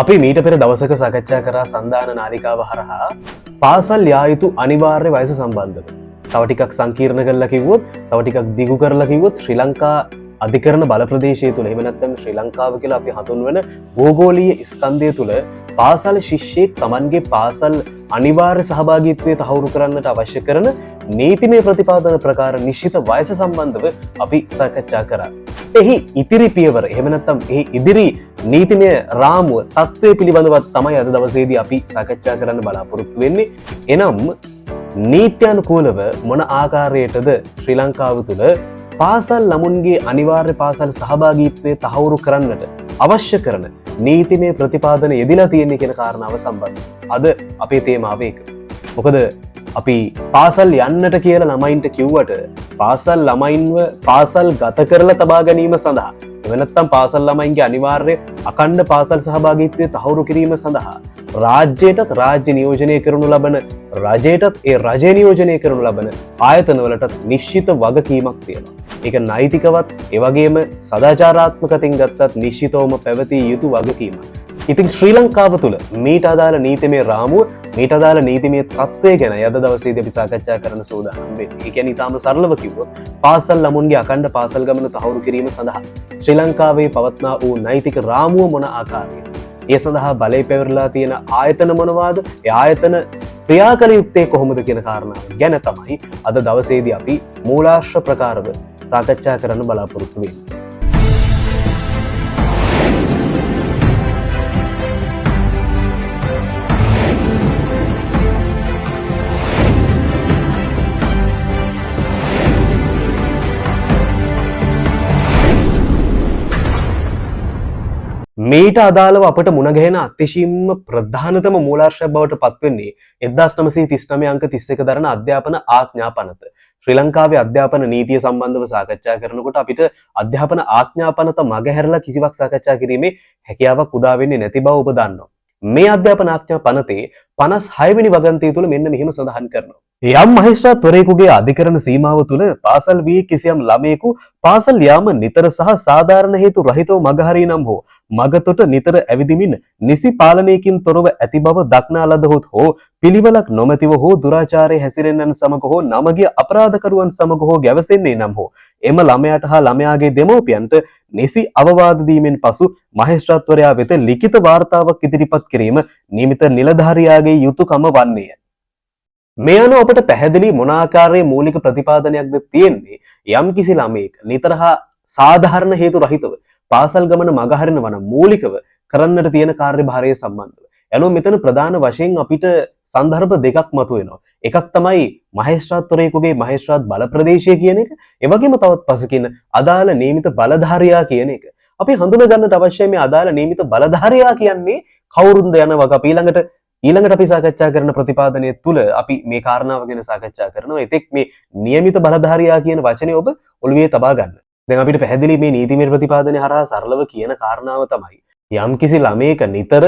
අපි මීට පෙර දවසක සාකච්ඡා කරා සන්දාන නාලිකාව හරහා පාසල් යා යුතු අනිවාර්ය වයස සම්බන්ධව. තව ටිකක් සංකීර්ණ කරලා කිව්වොත්, තව ටිකක් දිගු කරලා කිව්වොත් ශ්‍රී ලංකා අධිකරණ බල ප්‍රදේශය තුල, එහෙම නැත්නම් ශ්‍රී ලංකාව කියලා අපි හඳුන්වන භූගෝලීය ස්කන්ධය තුල පාසල් ශිෂ්‍යයෙක් Tamanගේ පාසල් අනිවාර්ය සහභාගීත්වය තහවුරු කරන්නට අවශ්‍ය කරන නීතිමය ප්‍රතිපාදන ප්‍රකාර නිශ්චිත වයස සම්බන්ධව අපි සාකච්ඡා කරා. එහි ඉතිරි පියවර, එහෙම නැත්නම් එහි ඉදිරි නීතිමය රාමුව තත්ත්වය පිළිබඳවත් තමයි අද දවසේදී අපි සාකච්ඡා කරන්න බලාපොරොත්තු වෙන්නේ. එනම් නීත්‍යානුකූලව මොන ආකාරයටද ශ්‍රී ලංකාව තුළ පාසල් ළමුන්ගේ අනිවාර්ය පාසල් සහභාගීත්වය තහවුරු කරන්නට අවශ්‍ය කරන නීතිමය ප්‍රතිපාදන යෙදිලා තියෙන්නේ කියන කාරණාව සම්බන්ධව අද අපේ තේමාව ඒක. මොකද අපි පාසල් යන්නට කියලා ළමයින්ට කිව්වට පාසල් ළමයින්ව පාසල් ගත කරලා තබා ගැනීම සඳහා, එහෙම නැත්නම් පාසල් ළමයින්ගේ අනිවාර්ය අඛණ්ඩ පාසල් සහභාගීත්වය තහවුරු කිරීම සඳහා රාජ්‍යයටත් රාජ්‍ය නියෝජනය කරනු ලබන, රජයටත් ඒ රජය නියෝජනය කරනු ලබන ආයතනවලටත් නිශ්චිත වගකීමක් තියෙනවා. ඒක නෛතිකවත් ඒ වගේම සදාචාරාත්මකතින් ගත්තත් නිශ්චිතවම පැවතිය යුතු වගකීමක්. ඉතින් ශ්‍රී ලංකාව තුළ මීට අදාළ නීතිමය රාමුව, මීට අදාළ නීතිමය තත්ත්වය ගැන අද දවසේදී අපි සාකච්ඡා කරන්න සූදානම් වෙන්නේ. ඒ කියන්නේ ඊටාම සරලව කිව්වොත් පාසල් ළමුන්ගේ අඛණ්ඩ පාසල් ගමන තහවුරු කිරීම සඳහා ශ්‍රී ලංකාවේ පවත්නා වූ නෛතික රාමුව මොන ආකාරයේද? ඒ සඳහා බලය පැවරලා තියෙන ආයතන මොනවාද? ඒ ආයතන ක්‍රියා කළ යුත්තේ කොහොමද කියන කාරණාව ගැන තමයි අද දවසේදී අපි මූලාශ්‍ර ප්‍රකාරව සාකච්ඡා කරන්න බලාපොරොත්තු වෙන්නේ. මේට අදාළව අපට මුණගැහෙන අතිශයින්ම ප්‍රධානතම මූලාශ්‍රයක් බවට පත්වෙන්නේ 1939 අංක 31 දරන අධ්‍යාපන ආඥා පනත. ශ්‍රී ලංකාවේ අධ්‍යාපන නීතිය සම්බන්ධව සාකච්ඡා කරනකොට අපිට අධ්‍යාපන ආඥා පනත මගහැරලා කිසිවක් සාකච්ඡා කිරීමේ හැකියාවක් උදා වෙන්නේ නැති බව ඔබ දන්නවා. මේ අධ්‍යාපන ආඥා පනතේ 56 වෙනි වගන්තිය තුල මෙන්න මෙහෙම සඳහන් කරනවා. යම් මහේස්ත්‍රාත්වරයෙකුගේ අධිකරණ සීමාව තුළ පාසල් වී කිසියම් ළමයෙකු පාසල් යාම නිතර සහ සාධාරණ හේතු රහිතව මගහරිනම් හෝ මගතොට නිතර ඇවිදිමින් නිසි පාලනයකින් තොරව ඇති බව දක්නා ලදහොත් හෝ පිළිවෙලක් නොමැතිව හෝ දුරාචාරයේ හැසිරෙන්නන් සමග හෝ නමගිය අපරාධකරුවන් සමග හෝ ගැවසෙන්නේ නම් හෝ එම ළමයාට හා ළමයාගේ දෙමව්පියන්ට නිසි අවවාද දීමෙන් පසු මහේස්ත්‍රාත්වරයා වෙත ලිඛිත වාර්තාවක් ඉදිරිපත් කිරීම නියමිත නිලධාරියාගේ යුතුයකම වන්නේය. මේ අනුව අපට පැහැදිලි මොන ආකාරයේ මූලික ප්‍රතිපාදනයක්ද තියෙන්නේ යම් කිසි ළමයෙක් නිතර හා සාධාරණ හේතු රහිතව පාසල් ගමන මගහරිනවා නම් මූලිකව කරන්නට තියෙන කාර්යභාරය සම්බන්ධව. එනෝ මෙතන ප්‍රධාන වශයෙන් අපිට සන්දර්භ දෙකක් මතුවෙනවා. එකක් තමයි මහේස්ත්‍රාත්වරයෙකුගේ මහේස්ත්‍රාත් බල ප්‍රදේශය කියන එක. ඒ වගේම තවත් පසකින් අදාළ නියමිත බලධාරියා කියන එක. අපි හඳුනා ගන්නට අවශ්‍ය මේ අදාළ නියමිත බලධාරියා කියන්නේ කවුරුන්ද යන වග අපි ඊළඟට අපි සාකච්ඡා කරන ප්‍රතිපාදනය තුළ අපි මේ කාරණාව ගැන සාකච්ඡා කරනවා. එතෙක් මේ නියමිත බලධාරියා කියන වචනේ ඔබ ඔළුවේ තබා ගන්න. දැන් අපිට පැහැදිලි මේ නීතිමය ප්‍රතිපාදනය හරහා සරලව කියන කාරණාව තමයි යම්කිසි ළමයක නිතර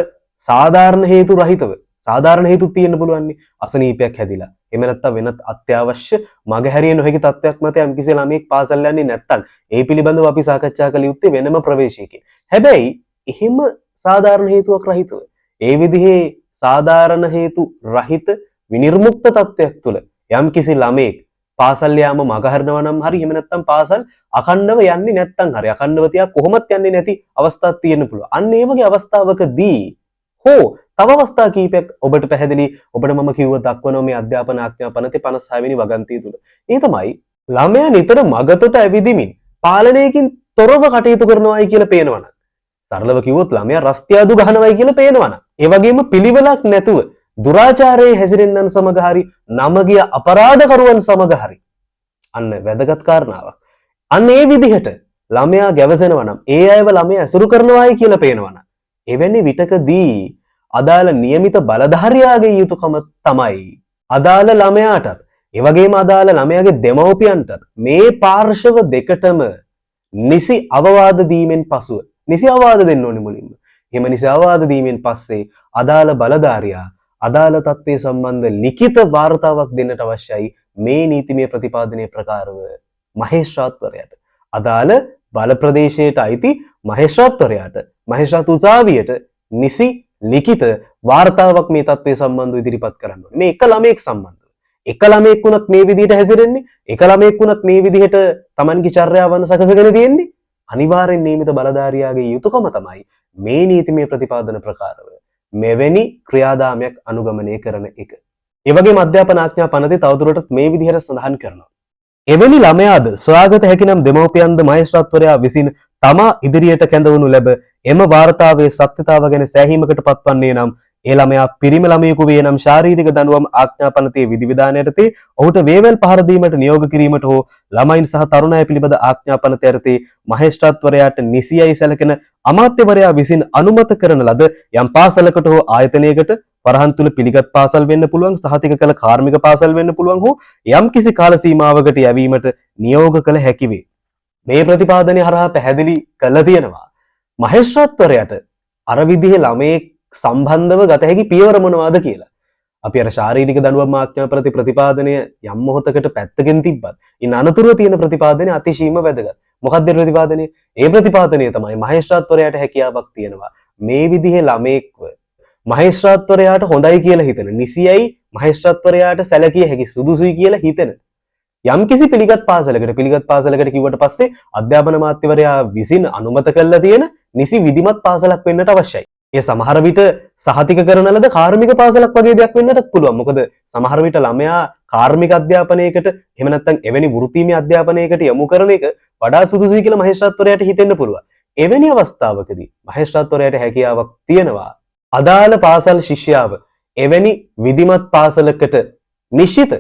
සාධාරණ හේතු රහිතව, සාධාරණ හේතු තියෙන්න පුළුවන් නේ, අසනීපයක් හැදිලා, එහෙම නැත්නම් වෙනත් අත්‍යවශ්‍ය මගහැරිය නොහැකි තත්ත්වයක් මත යම්කිසි ළමයෙක් පාසල් යන්නේ නැත්නම් ඒ පිළිබඳව අපි සාකච්ඡා කළ යුත්තේ වෙනම ප්‍රවේශයකින්. හැබැයි එහෙම සාධාරණ හේතුවක් රහිතව ඒ විදිහේ සාධාරණ හේතු රහිත විනිර්මුක්ත තත්ත්වයක් තුළ යම් කිසි ළමයෙක් පාසල් යාම මගහරිනවා නම් හරි, එහෙම නැත්නම් පාසල් අඛණ්ඩව යන්නේ නැත්නම් හරි, අඛණ්ඩව තියා කොහොමත් යන්නේ නැති අවස්ථාවක් තියෙන්න පුළුවන්. අන්න ඒ වගේ අවස්ථාවකදී හෝ තව අවස්ථා කීපයක් ඔබට පැහැදිලි, ඔබට මම කිව්ව දක්වනවා මේ අධ්‍යාපන ආඥා පනතේ 56 වෙනි වගන්තිය තුළ. ඒ තමයි ළමයා නිතර මගතොට ඇවිදිමින් පාලනයකින් තොරව කටයුතු කරනවායි කියලා පේනවනම්, සරලව කිව්වොත් ළමයා රස්තියාදු ගහනවායි කියලා පේනවනම්, ඒ වගේම පිළිවෙලක් නැතුව දුරාචාරයේ හැසිරෙන්නන් සමග හරි නමගිය අපරාධකරුවන් සමග හරි, අන්න වැදගත් කාරණාවක්. අන්න ඒ විදිහට ළමයා ගැවසෙනවා නම්, ඒ අයව ළමයා ඇසුරු කරනවායි කියලා පේනවනම්, එවැනි විටකදී අදාළ නියමිත බලධාරියාගේ යුතුයකම තමයි අදාළ ළමයාටත් ඒ වගේම අදාළ ළමයාගේ දෙමව්පියන්ටත් මේ පාර්ශව දෙකටම නිසි අවවාද දීමෙන් පසුව, නිසි අවවාද දෙන්න ඕනේ මුලින්ම. එහෙම නිසි අවවාද දීමෙන් පස්සේ අදාළ බලධාරියා අදාළ තත්ත්වයේ සම්බන්ධ ලිඛිත වාර්තාවක් දෙන්නට අවශ්‍යයි මේ නීතිමය ප්‍රතිපාදනයේ ප්‍රකාරව මහේස්ත්‍රාත්වරයාට. අදාළ බල ප්‍රදේශයට අයිති මහේස්ත්‍රාත්වරයාට, මහේස්ත්‍රාත් උසාවියට නිසි ලිඛිත වාර්තාවක් මේ තත්ත්වය සම්බන්ධව ඉදිරිපත් කරන්න ඕනේ. මේ එක ළමයෙක් සම්බන්ධව. එක ළමයෙක් වුණත් මේ විදිහට හැසිරෙන්නේ, එක ළමයෙක් වුණත් මේ විදිහට Tamanගේ චර්යාවන් සකසගෙන තියෙන්නේ. අනිවාර්යෙන් නියමිත බලධාරියාගේ යුතුයකම තමයි මේ නීතිමය ප්‍රතිපාදන ප්‍රකාරව මෙවැනි ක්‍රියාදාමයක් අනුගමනය කරන එක. ඒ වගේම අධ්‍යාපන ආඥා පනතේ තවදුරටත් මේ විදිහට සඳහන් කරනවා. එවැනි ළමයාද සොයාගත හැකි නම් දෙමව්පියන්ද මහේස්ත්‍රාත්වරයා විසින් තමා ඉදිරියට කැඳවනු ලැබ එම වාර්තාවේ සත්‍යතාව ගැන සෑහීමකට පත්වන්නේ නම් ඒ ළමයා පිරිමි ළමයෙකු වේ නම් ශාරීරික දඬුවම් ආඥා පනතේ විධිවිධාන යටතේ ඔහුට වේවැල් පහර දීමට නියෝග කිරීමට හෝ ළමයින් සහ තරුණ අය පිළිබඳ ආඥා පනත යටතේ මහේස්ත්‍රාත්වරයාට නිසියයි සැලකෙන අමාත්‍යවරයා විසින් අනුමත කරන ලද යම් පාසලකට හෝ ආයතනයකට වරහන් තුල පිළිගත් පාසල් වෙන්න පුළුවන්, සහතික කළ කාර්මික පාසල් වෙන්න පුළුවන් හෝ යම් කිසි කාල සීමාවකට යැවීමට නියෝග කළ හැකි වේ. මේ ප්‍රතිපාදනය හරහා පැහැදිලි කළ තියෙනවා මහේස්ත්‍රාත්වරයාට අර විදිහේ ළමයේ සම්බන්ධව ගත හැකි පියවර මොනවාද කියලා. අපි අර ශාරීරික දඬුවම් ආඥා ප්‍රති ප්‍රතිපාදනය යම් මොහොතකට පැත්තකින් තිබ්බත් ඉන් අනතුරුව තියෙන ප්‍රතිපාදනය අතිශයින්ම වැදගත්. මොකක්ද ප්‍රතිපාදනය? ඒ ප්‍රතිපාදනය තමයි මහේස්ත්‍රාත්වරයාට හැකියාවක් තියෙනවා මේ විදිහේ ළමයෙක්ව මහේස්ත්‍රාත්වරයාට හොඳයි කියලා හිතන, නිසියයි මහේස්ත්‍රාත්වරයාට සැලකිය හැකි, සුදුසුයි කියලා හිතන යම්කිසි පිළිගත් පාසලකට කිව්වට පස්සේ අධ්‍යාපන අමාත්‍යවරයා විසින් අනුමත කරලා තියෙන නිසි විධිමත් පාසලක් වෙන්නට අවශ්‍යයි. ඒ සමහර විට සහතික කරන ලද කාර්මික පාසලක් වගේ දෙයක් වෙන්නටත් පුළුවන්. මොකද සමහර විට ළමයා කාර්මික අධ්‍යාපනයකට එහෙම නැත්නම් එවැනි වෘත්තීය අධ්‍යාපනයකට යොමු කරන එක වඩා සුදුසුයි කියලා මහේස්ත්‍රාත්වරයාට හිතෙන්න පුළුවන්. එවැනි අවස්ථාවකදී මහේස්ත්‍රාත්වරයාට හැකියාවක් තියෙනවා අදාළ පාසල් ශිෂ්‍යාව එවැනි විධිමත් පාසලකට නිශ්චිත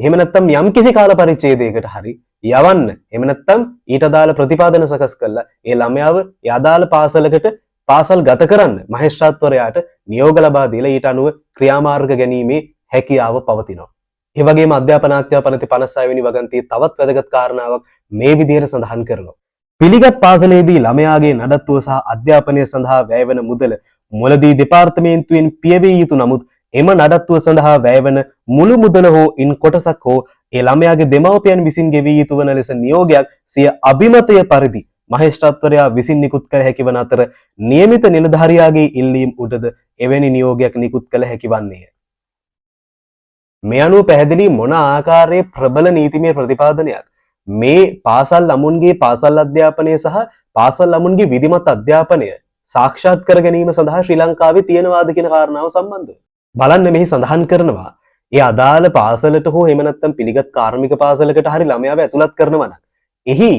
එහෙම නැත්නම් යම්කිසි කාල පරිච්ඡේදයකට හරි යවන්න, එහෙම නැත්නම් ඊට අදාළ ප්‍රතිපාදන සකස් කරලා ඒ ළමයාව ඒ අදාළ පාසලකට පාසල් ගත කරන්න මහේස්ත්‍රාත්වරයාට නියෝග ලබා දීලා ඊට අනුව ක්‍රියාමාර්ග ගැනීමේ හැකියාව පවතිනවා. ඒ වගේම අධ්‍යාපන ආඥා පනතේ 56 වෙනි වගන්තියේ තවත් වැදගත් කාරණාවක් මේ විදිහට සඳහන් කරනවා. පිළිගත් පාසලේදී ළමයාගේ නඩත්තුව සහ අධ්‍යාපනය සඳහා වැය වෙන මුදල මුලදී දෙපාර්තමේන්තුවෙන් පියවිය යුතු නමුත් එම නඩත්තුව සඳහා වැය වෙන මුළු මුදල හෝ ඉන් කොටසක් හෝ ඒ ළමයාගේ දෙමව්පියන් විසින් ගෙවී යුතු වන ලෙස නියෝගයක් සිය අභිමතය පරිදි මහේස්ත්‍රාත්වරයා විසින් නිකුත් කළ හැකි වන අතර නියමිත නිලධාරියාගේ ඉල්ලීම් උඩද එවැනි නියෝගයක් නිකුත් කළ හැකි වන්නේය. මේ අනුව පැහැදිලි මොන ආකාරයේ ප්‍රබල නීතිමය ප්‍රතිපාදනයක් මේ පාසල් ළමුන්ගේ පාසල් අධ්‍යාපනය සහ පාසල් ළමුන්ගේ විධිමත් අධ්‍යාපනය සාක්ෂාත් කර ගැනීම සඳහා ශ්‍රී ලංකාවේ තියෙනවාද කියන කාරණාව සම්බන්ධව බලන්න. මෙහි සඳහන් කරනවා ඒ අදාළ පාසලට හෝ එහෙම නැත්නම් පිළිගත් කාර්මික පාසලකට හරි ළමයාව ඇතුළත් කරනවා නම් එහි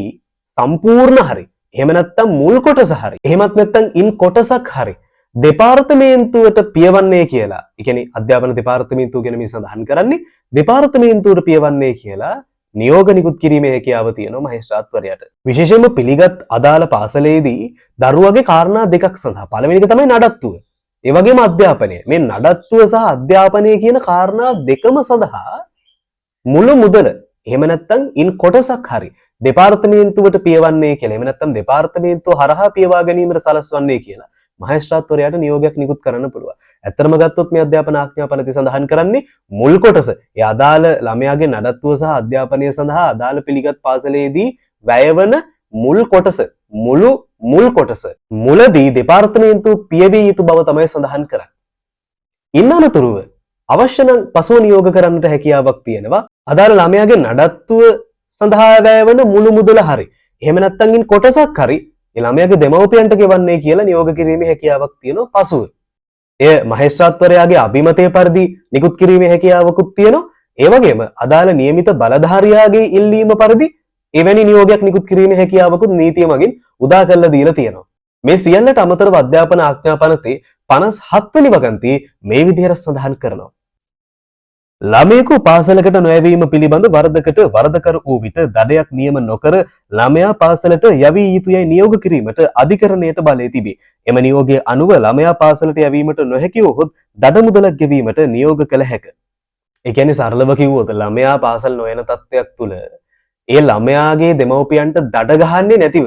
සම්පූර්ණ හරි එහෙම නැත්නම් මුල් කොටස හරි එහෙමත් නැත්නම් ඉන් කොටසක් හරි දෙපාර්තමේන්තුවට පියවන්නේ කියලා. ඒ කියන්නේ අධ්‍යාපන දෙපාර්තමේන්තුව ගැන මේ සඳහන් කරන්නේ දෙපාර්තමේන්තුවට පියවන්නේ කියලා නියෝග නිකුත් කිරීමේ හැකියාව තියෙනවා මහේස්ත්‍රාත්වරයාට. විශේෂයෙන්ම පිළිගත් අදාළ පාසලේදී දරුවගේ කාරණා දෙකක් සඳහා පළවෙනි එක තමයි නඩත්තුව. ඒ වගේම අධ්‍යාපනය. මේ නඩත්තුව සහ අධ්‍යාපනය කියන කාරණා දෙකම සඳහා මුළු මුදල එහෙම නැත්නම් ඉන් කොටසක් හරි දෙපාර්තමේන්තුවට පියවන්නේ කියලා. එහෙම නැත්නම් දෙපාර්තමේන්තුව හරහා පියවා ගැනීමට සලස්වන්නේ කියලා මහේස්ත්‍රාත්වරයාට නියෝගයක් නිකුත් කරන්න පුළුවන්. ඇත්තටම ගත්තොත් මේ අධ්‍යාපන ආඥා පනතේ සඳහන් කරන්නේ මුල් කොටස. ඒ අදාළ ළමයාගේ නඩත්තුව සහ අධ්‍යාපනය සඳහා අදාළ පිළිගත් පාසලේදී වැයවන මුල් කොටස මුල් කොටස මුලදී දෙපාර්තමේන්තුව පියවිය යුතු බව තමයි සඳහන් කරන්නේ. ඉන් අනතුරුව අවශ්‍ය නම් පසුව නියෝග කරන්නට හැකියාවක් තියෙනවා අදාළ ළමයාගේ නඩත්තුව සඳහා වැයවන මුළු මුදල හරි එහෙම නැත්නම් ඉන් කොටසක් හරි ඒ ළමයාගේ දෙමව්පියන්ට ගෙවන්නේ කියලා නියෝග කිරීමේ හැකියාවක් තියෙනවා පසුව. එය මහේස්ත්‍රාත්වරයාගේ අභිමතය පරිදි නිකුත් කිරීමේ හැකියාවකුත් තියෙනවා. ඒ වගේම අදාළ නියමිත බලධාරියාගේ ඉල්ලීම පරිදි එවැනි නියෝගයක් නිකුත් කිරීමේ හැකියාවකුත් නීතිය මගින් උදා කරලා දීලා තියෙනවා. මේ සියල්ලට අමතරව අධ්‍යාපන ආඥා පනතේ 57 වෙනි වගන්තියේ මේ විදිහට සඳහන් කරනවා. ළමයෙකු පාසලකට නොයැවීම පිළිබඳ වරදකර වූ විට දඩයක් නියම නොකර ළමයා පාසලට යැවිය යුතුයයි නියෝග කිරීමට අධිකරණයට බලය තිබේ. එම නියෝගය අනුව ළමයා පාසලට යැවීමට නොහැකි වූහොත් දඩ මුදලක් ගෙවීමට නියෝග කළ හැක. ඒ කියන්නේ සරලව කිව්වොත් ළමයා පාසල් නොයන තත්ත්වයක් තුල ඒ ළමයාගේ දෙමව්පියන්ට දඩ ගහන්නේ නැතිව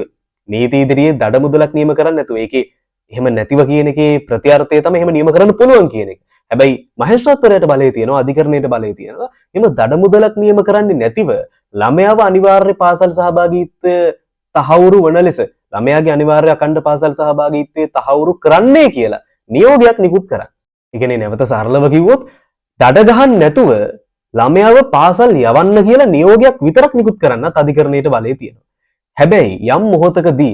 නීති ඉදිරියේ දඩ මුදලක් නියම කරන්නේ නැතුව ඒකේ එහෙම නැතිව කියන එකේ ප්‍රත්‍යර්ථය තමයි එහෙම නියම කරන්න පුළුවන් කියන එක. හැබැයි මහේස්ත්‍රාත්වරයාට බලය තියෙනවා අධිකරණයට බලය තියෙනවා. එimhe දඩ මුදලක් නියම කරන්නේ නැතිව ළමයාව අනිවාර්ය පාසල් සහභාගීත්වය තහවුරු වන ලෙස ළමයාගේ අනිවාර්ය අඛණ්ඩ පාසල් සහභාගීත්වයේ තහවුරු කරන්නේ කියලා නියෝගයක් නිකුත් කරන්න. ඒ කියන්නේ නැවත සරලව කිව්වොත් දඩ ගහන්න නැතුව ළමයාව පාසල් යවන්න කියලා නියෝගයක් විතරක් නිකුත් කරන්නත් අධිකරණයට බලය තියෙනවා. හැබැයි යම් මොහොතකදී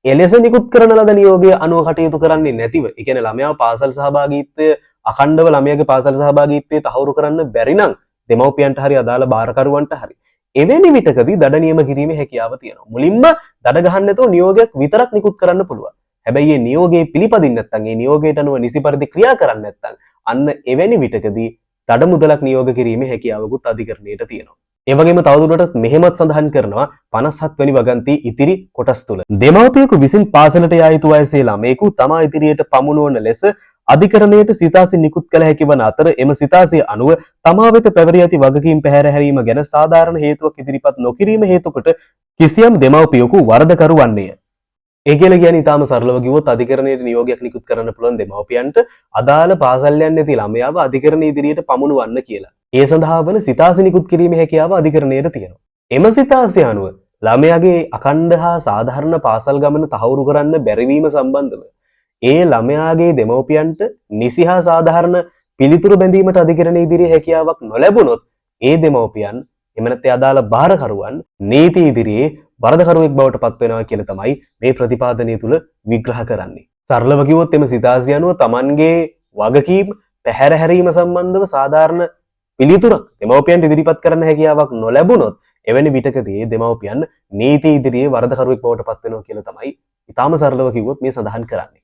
එලෙස නිකුත් කරන ලද නියෝගය අනුව කටයුතු කරන්නේ නැතිව, ඒ කියන්නේ ළමයාව පාසල් සහභාගීත්වය අඛණ්ඩව ළමයාගේ පාසල් සහභාගීත්වය තහවුරු කරන්න බැරි නම් දෙමව්පියන්ට හරි අදාළ බාරකරුවන්ට හරි එවැනි විටකදී දඩ නියම කිරීමේ හැකියාව තියෙනවා. මුලින්ම දඩ ගහන්න නැතුව නියෝගයක් විතරක් නිකුත් කරන්න පුළුවන්. හැබැයි මේ නියෝගයේ පිළිපදින්න නැත්නම්, මේ නියෝගයට අනුව නිසි පරිදි ක්‍රියා කරන්නේ නැත්නම් අන්න එවැනි විටකදී දඩ මුදලක් නියෝග කිරීමේ හැකියාවකුත් අධිකරණයට තියෙනවා. ඒ වගේම තවදුරටත් මෙහෙමත් සඳහන් කරනවා 57 වෙනි වගන්තියේ ඉතිරි කොටස් තුල දෙමව්පියෙකු විසින් පාසලට යා යුතු වයසේ ළමයෙකු තමා ඉදිරියට පමුණුවන ලෙස අධිකරණයට සිතාසි නිකුත් කළ හැකි වන අතර එම සිතාසිය අනුව තමා වෙත පැවරී ඇති වගකීම් පැහැර හැරීම ගැන සාධාරණ හේතුවක් ඉදිරිපත් නොකිරීම හේතු කොට කිසියම් දෙමව්පියෙකු වරදකරු වන්නේය. ඒ කියලා කියන්නේ ඊටාම සරලව කිව්වොත් අධිකරණයට නියෝගයක් නිකුත් කරන්න පුළුවන් දෙමව්පියන්ට අදාළ පාසල් යන්නේ නැති ළමයාව අධිකරණ ඉදිරියට පමුණුවන්න කියලා. ඒ සඳහා වන සිතාසි නිකුත් කිරීමේ හැකියාව අධිකරණයට තියෙනවා. එම සිතාසිය අනුව ළමයාගේ අඛණ්ඩ හා සාධාරණ පාසල් ගමන තහවුරු කරන්න බැරිවීම සම්බන්ධව ඒ ළමයාගේ දෙමව්පියන්ට නිසි හා සාධාරණ පිළිතුරු බැඳීමට අධිකරණ ඉදිරියේ හැකියාවක් නොලැබුණොත් ඒ දෙමව්පියන් එම නැත්නම් අදාළ බාරකරුවන් නීති ඉදිරියේ වරදකරුවෙක් බවට පත් වෙනවා කියලා තමයි මේ ප්‍රතිපාදනය තුල විග්‍රහ කරන්නේ. සරලව කිව්වොත් එම සිතාසිය අනුව Tamanගේ වගකීම් පැහැර හැරීම සම්බන්ධව සාධාරණ පිළිතුරක් දෙමව්පියන්ට ඉදිරිපත් කරන්න හැකියාවක් නොලැබුණොත් එවැනි විටකදී දෙමව්පියන් නීති ඉදිරියේ වරදකරුවෙක් බවට පත් වෙනවා කියලා තමයි ඊටාම සරලව කිව්වොත් මේ සඳහන් කරන්නේ.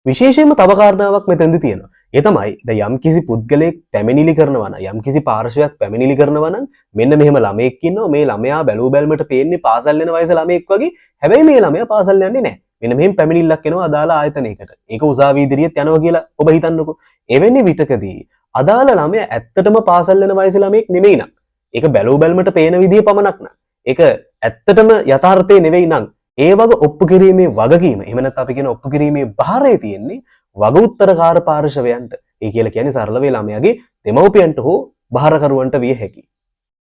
විශේෂයෙන්ම තව කාරණාවක් මෙතෙන්දි තියෙනවා. ඒ තමයි දැන් යම්කිසි පුද්ගලයෙක් පැමිණිලි කරනවා නම් යම්කිසි පාර්ශවයක් පැමිණිලි කරනවා නම් මෙන්න මෙහෙම ළමයෙක් ඉන්නවා මේ ළමයා බැලූ බැලමට පේන්නේ පාසල් යන වයස ළමයෙක් වගේ. හැබැයි මේ ළමයා පාසල් යන්නේ නැහැ. මෙන්න මෙහෙම පැමිණිල්ලක් එනවා අදාළ ආයතනයකට. ඒක උසාවි ඉදිරියට යනවා කියලා ඔබ හිතන්නකෝ. එවැනි විටකදී අදාළ ළමයා ඇත්තටම පාසල් යන වයසේ ළමයෙක් නෙමෙයි නම් ඒක බැලූ බැලමට පේන විදිය පමණක් නම් ඒක ඇත්තටම යථාර්ථය නෙවෙයි නම් ඒ වගේ ඔප්පු කිරීමේ වගකීම එහෙම නැත්නම් අපි කියන ඔප්පු කිරීමේ භාරය තියෙන්නේ වග උත්තරකාර පාර්ශවයන්ට. ඒ කියලා කියන්නේ සරල වේ ළමයාගේ දෙමව්පියන්ට හෝ බාරකරුවන්ට විය හැකියි.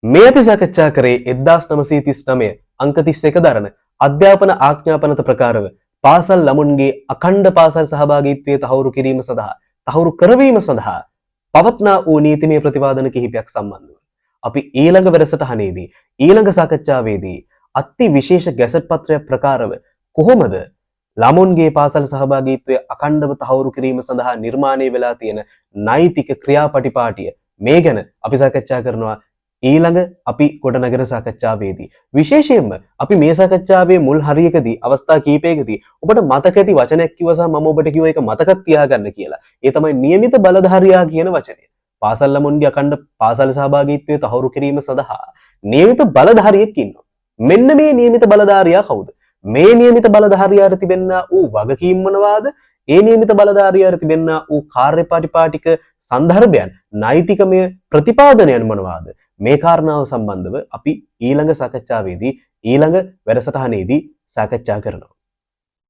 මේ අපි සාකච්ඡා කරේ 1939 අංක 31 දරන අධ්‍යාපන ආඥාපනත ප්‍රකාරව පාසල් ළමුන්ගේ අඛණ්ඩ පාසල් සහභාගීත්වයේ තහවුරු කිරීම සඳහා තහවුරු කරවීම සඳහා පවත්නා වූ නීතිමය ප්‍රතිපාදන කිහිපයක් සම්බන්ධව අපි ඊළඟ වැඩසටහනේදී ඊළඟ සාකච්ඡාවේදී අති විශේෂ ගැසට් පත්‍රයක් ප්‍රකාරව කොහොමද ළමුන්ගේ පාසල් සහභාගීත්වය අඛණ්ඩව තහවුරු කිරීම සඳහා නිර්මාණය වෙලා තියෙන නෛතික ක්‍රියාපටිපාටිය මේ ගැන අපි සාකච්ඡා කරනවා ඊළඟ අපි ගොඩනගන සාකච්ඡාවේදී. විශේෂයෙන්ම අපි මේ සාකච්ඡාවේ මුල් හරියකදී අවස්ථා කීපයකදී ඔබට මතක ඇති වචනයක් කිව්වසම මම ඔබට කිව්ව එක මතකත් තියාගන්න කියලා. ඒ තමයි નિયમિત බලධාරියා කියන වචනය. පාසල් ළමුන්ගේ අඛණ්ඩ පාසල් සහභාගීත්වය තහවුරු කිරීම සඳහා નિયમિત බලධාරියෙක් ඉන්නවා. මෙන්න මේ નિયમિત බලධාරියා කවුද? මේ નિયમિત බලධාරියාට තිබෙනා වූ වගකීම් මොනවාද? ඒ નિયમિત බලධාරියාට තිබෙනා වූ කාර්යපටිපාටික සන්දර්භයන් නෛතිකමය ප්‍රතිපාදනයන් මොනවාද? මේ කාරණාව සම්බන්ධව අපි ඊළඟ සාකච්ඡාවේදී ඊළඟ වැඩසටහනේදී සාකච්ඡා කරනවා.